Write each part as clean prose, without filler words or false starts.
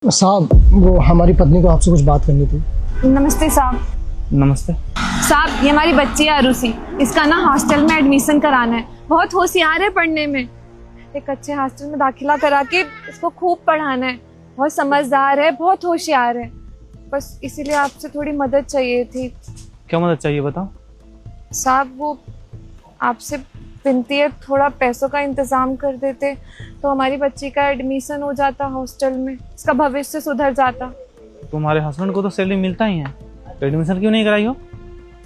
साहब, वो हमारी पत्नी को आपसे कुछ बात करनी थी। नमस्ते साहब। नमस्ते। साहब, ये हमारी बच्ची है अरुषि। इसका ना हॉस्टल में एडमिशन कराना है। बहुत होशियार है पढ़ने में। एक अच्छे हॉस्टल में दाखिला करा के इसको खूब पढ़ाना है। बहुत समझदार है, बहुत होशियार है। बस इसीलिए आपसे थोड़ी मदद चाहिए थी। क्या मदद चाहिए बताओ। साहब, वो आपसे विनती है, थोड़ा पैसों का इंतजाम कर देते तो हमारी बच्ची का एडमिशन हो जाता हॉस्टल में, इसका भविष्य सुधर जाता। तुम्हारे हस्बैंड को तो सैलरी मिलता ही है, तो एडमिशन क्यों नहीं कराई हो?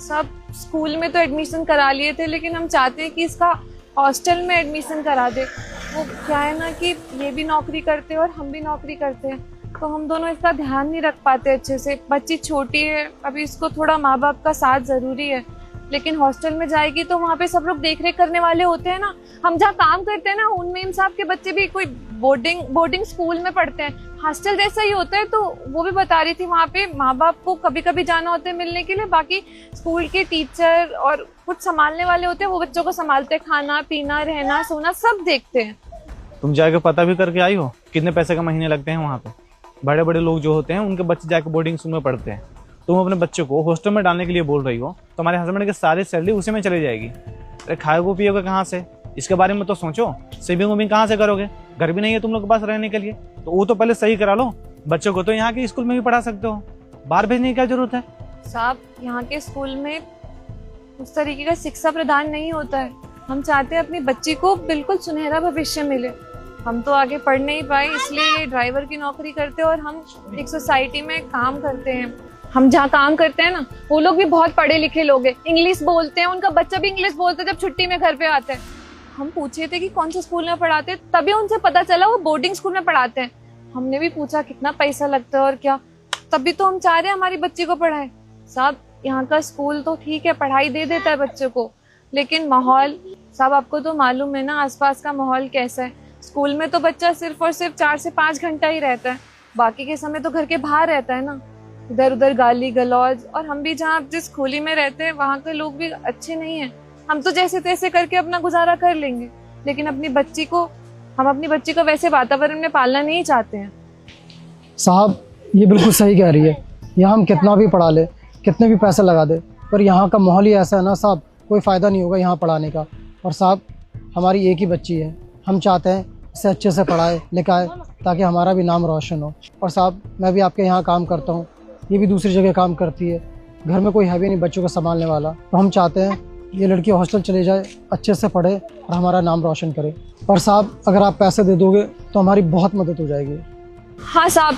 सब स्कूल में तो एडमिशन करा लिए थे, लेकिन हम चाहते हैं कि इसका हॉस्टल में एडमिशन करा दे। वो क्या है ना कि ये भी नौकरी करते हैं और हम भी नौकरी करते हैं, तो हम दोनों इसका ध्यान नहीं रख पाते अच्छे से। बच्ची छोटी है, अभी इसको थोड़ा माँ बाप का साथ ज़रूरी है। लेकिन हॉस्टल में जाएगी तो वहाँ पे सब लोग देख रेख करने वाले होते हैं ना। हम जहाँ काम करते हैं ना, उनमें साहब के बच्चे भी कोई बोर्डिंग स्कूल में पढ़ते हैं, हॉस्टल जैसा ही होता है। तो वो भी बता रही थी, वहाँ पे माँ बाप को कभी कभी जाना होता है मिलने के लिए, बाकी स्कूल के टीचर और कुछ संभालने वाले होते हैं, वो बच्चों को संभालते हैं, खाना पीना रहना सोना सब देखते हैं। तुम जाके पता भी करके आई हो कितने पैसे का महीने लगते हैं वहाँ पे? बड़े बड़े लोग जो होते हैं उनके बच्चे जाके बोर्डिंग स्कूल में पढ़ते हैं। तुम अपने बच्चे को हॉस्टल में डालने के लिए बोल रही हो, तो हमारे हस्बैंड के सारे सैलरी उसी में चली जाएगी। अरे खाओगे पियोगे कहाँ से? इसके बारे में तो सोचो। सेविंग वेविंग कहाँ से करोगे? घर भी नहीं है तुम लोग के पास रहने के लिए, तो वो तो पहले सही करा लो। बच्चों को तो यहाँ के स्कूल में भी पढ़ा सकते हो, बाहर भेजने की क्या जरूरत है? साहब, यहाँ के स्कूल में उस तरीके का शिक्षा प्रदान नहीं होता है। हम चाहते हैं अपनी बच्ची को बिल्कुल सुनहरा भविष्य मिले। हम तो आगे पढ़ नहीं पाए, इसलिए ये ड्राइवर की नौकरी करते हैं और हम एक सोसाइटी में काम करते हैं। हम जहाँ काम करते हैं ना, वो लोग भी बहुत पढ़े लिखे लोग हैं, इंग्लिश बोलते हैं। उनका बच्चा भी इंग्लिश बोलता है जब छुट्टी में घर पे आता है। हम पूछे थे कि कौन से स्कूल में पढ़ाते हैं, तभी उनसे पता चला वो बोर्डिंग स्कूल में पढ़ाते हैं। हमने भी पूछा कितना पैसा लगता है और क्या, तभी तो हम चाह रहे हैं हमारी बच्ची को पढ़ाएं। साहब, यहाँ का स्कूल तो ठीक है, पढ़ाई दे देता है बच्चों को, लेकिन माहौल, साहब आपको तो मालूम है ना आसपास का माहौल कैसा है। स्कूल में तो बच्चा सिर्फ और सिर्फ 4 से 5 घंटा ही रहता है, बाकी के समय तो घर के बाहर रहता है ना, इधर उधर गाली गलौज। और हम भी जहाँ जिस खोली में रहते हैं वहाँ के लोग भी अच्छे नहीं हैं। हम तो जैसे तैसे करके अपना गुजारा कर लेंगे, लेकिन हम अपनी बच्ची को वैसे वातावरण में पालना नहीं चाहते हैं। साहब, ये बिल्कुल सही कह रही है। यहाँ हम कितना भी पढ़ा ले, कितने भी पैसे लगा दे, पर यहाँ का माहौल ही ऐसा है ना साहब, कोई फ़ायदा नहीं होगा यहाँ पढ़ाने का। और साहब, हमारी एक ही बच्ची है, हम चाहते हैं इसे अच्छे से पढ़ाए लिखाए ताकि हमारा भी नाम रोशन हो। और साहब, मैं भी आपके यहाँ काम करता हूँ, ये भी दूसरी जगह काम करती है, घर में कोई है भी नहीं बच्चों को संभालने वाला। तो हम चाहते हैं ये लड़की हॉस्टल चले जाए, अच्छे से पढ़े और हमारा नाम रोशन करे। और साहब, अगर आप पैसे दे दोगे तो हमारी बहुत मदद हो जाएगी। हाँ साहब,